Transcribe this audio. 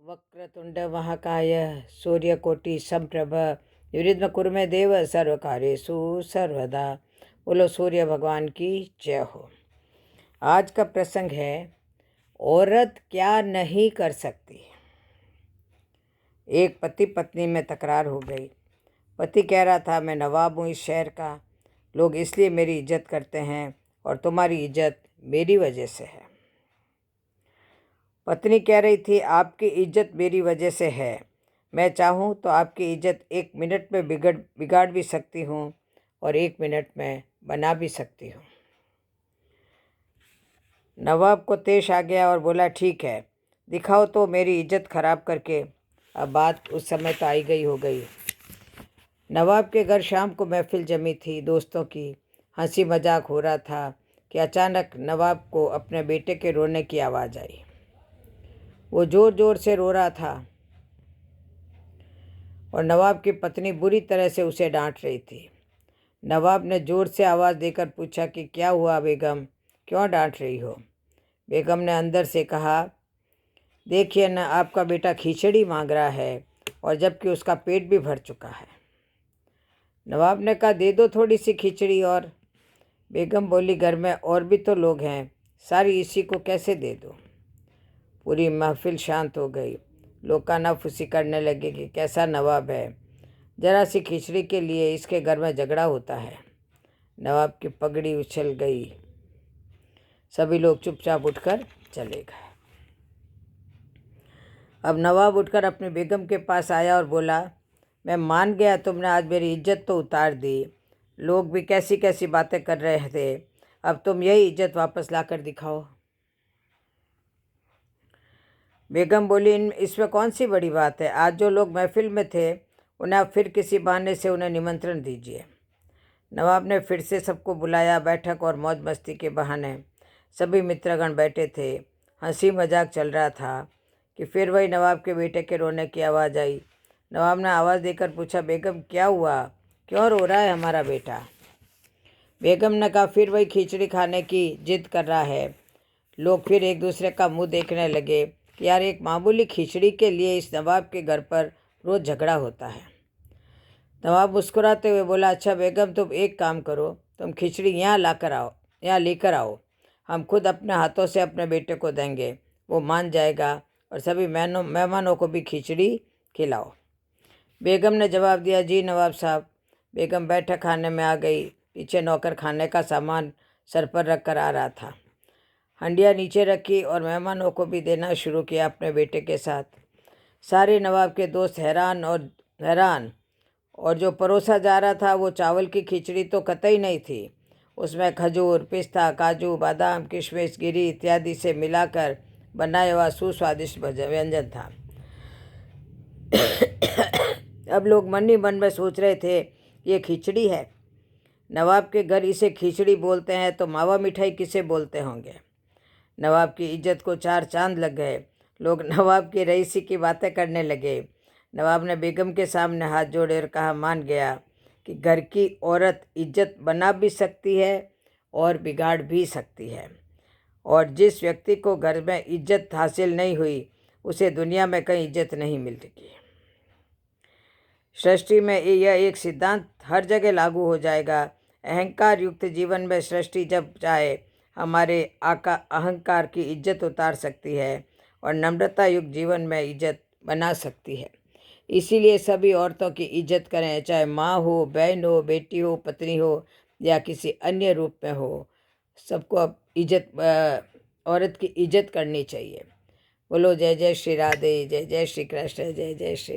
वक्रतुंड महाकाय सूर्यकोटि समप्रभ निर्विघ्नं कुरु मे देव सर्वकार्येषु सर्वदा। बोलो सूर्य भगवान की जय हो। आज का प्रसंग है, औरत क्या नहीं कर सकती। एक पति पत्नी में तकरार हो गई। पति कह रहा था, मैं नवाब हूँ इस शहर का, लोग इसलिए मेरी इज्जत करते हैं और तुम्हारी इज्जत मेरी वजह से है। पत्नी कह रही थी, आपकी इज्जत मेरी वजह से है, मैं चाहूँ तो आपकी इज्जत 1 मिनट में बिगाड़ भी सकती हूँ और 1 मिनट में बना भी सकती हूँ। नवाब को तेश आ गया और बोला, ठीक है, दिखाओ तो मेरी इज्जत खराब करके। अब बात उस समय तो आई गई हो गई। नवाब के घर शाम को महफिल जमी थी, दोस्तों की हंसी मजाक हो रहा था कि अचानक नवाब को अपने बेटे के रोने की आवाज़ आई। वो ज़ोर ज़ोर से रो रहा था और नवाब की पत्नी बुरी तरह से उसे डांट रही थी। नवाब ने ज़ोर से आवाज़ देकर पूछा कि क्या हुआ बेगम, क्यों डांट रही हो? बेगम ने अंदर से कहा, देखिए न, आपका बेटा खिचड़ी मांग रहा है और जबकि उसका पेट भी भर चुका है। नवाब ने कहा, दे दो थोड़ी सी खिचड़ी और। बेगम बोली, घर में और भी तो लोग हैं, सारी इसी को कैसे दे दो? पूरी महफिल शांत हो गई। लोग कानाफूसी करने लगे कि कैसा नवाब है, जरा सी खिचड़ी के लिए इसके घर में झगड़ा होता है। नवाब की पगड़ी उछल गई। सभी लोग चुपचाप उठकर चले गए। अब नवाब उठकर अपनी बेगम के पास आया और बोला, मैं मान गया, तुमने आज मेरी इज्जत तो उतार दी। लोग भी कैसी कैसी बातें कर रहे थे, अब तुम यही इज्जत वापस लाकर दिखाओ। बेगम बोली, इसमें कौन सी बड़ी बात है? आज जो लोग महफिल में थे उन्हें आप फिर किसी बहाने से उन्हें निमंत्रण दीजिए। नवाब ने फिर से सबको बुलाया। बैठक और मौज मस्ती के बहाने सभी मित्रगण बैठे थे। हंसी मजाक चल रहा था कि फिर वही नवाब के बेटे के रोने की आवाज़ आई। नवाब ने आवाज़ देकर पूछा, बेगम क्या हुआ, क्यों रो रहा है हमारा बेटा? बेगम ने कहा, फिर वही खिचड़ी खाने की जिद कर रहा है। लोग फिर एक दूसरे का मुंह देखने लगे कि यार, एक मामूली खिचड़ी के लिए इस नवाब के घर पर रोज़ झगड़ा होता है। नवाब मुस्कुराते हुए बोला, अच्छा बेगम, तुम एक काम करो, तुम खिचड़ी यहाँ लेकर आओ, हम खुद अपने हाथों से अपने बेटे को देंगे, वो मान जाएगा, और सभी मेहमानों को भी खिचड़ी खिलाओ। बेगम ने जवाब दिया, जी नवाब साहब। बेगम बैठक खाने में आ गई। पीछे नौकर खाने का सामान सर पर रख कर आ रहा था। हंडिया नीचे रखी और मेहमानों को भी देना शुरू किया अपने बेटे के साथ। सारे नवाब के दोस्त हैरान और जो परोसा जा रहा था वो चावल की खिचड़ी तो कतई नहीं थी। उसमें खजूर, पिस्ता, काजू, बादाम, किशमिश, गिरी इत्यादि से मिलाकर बनाया हुआ सुस्वादिष्ट व्यंजन था। अब लोग मन ही मन में सोच रहे थे, ये खिचड़ी है। नवाब के घर इसे खिचड़ी बोलते हैं तो मावा मिठाई किसे बोलते होंगे? नवाब की इज्जत को 4 चांद लग गए। लोग नवाब की रईसी की बातें करने लगे। नवाब ने बेगम के सामने हाथ जोड़े और कहा, मान गया कि घर की औरत इज्जत बना भी सकती है और बिगाड़ भी सकती है, और जिस व्यक्ति को घर में इज्जत हासिल नहीं हुई उसे दुनिया में कहीं इज्जत नहीं मिलेगी। सृष्टि में यह एक सिद्धांत हर जगह लागू हो जाएगा। अहंकार युक्त जीवन में सृष्टि जब चाहे हमारे अहंकार की इज्जत उतार सकती है और नम्रता युक्त जीवन में इज्जत बना सकती है। इसीलिए सभी औरतों की इज्जत करें, चाहे माँ हो, बहन हो, बेटी हो, पत्नी हो या किसी अन्य रूप में हो। सबको अब औरत की इज्जत करनी चाहिए। बोलो जय जय श्री राधे, जय जय श्री कृष्ण, जय जय श्री।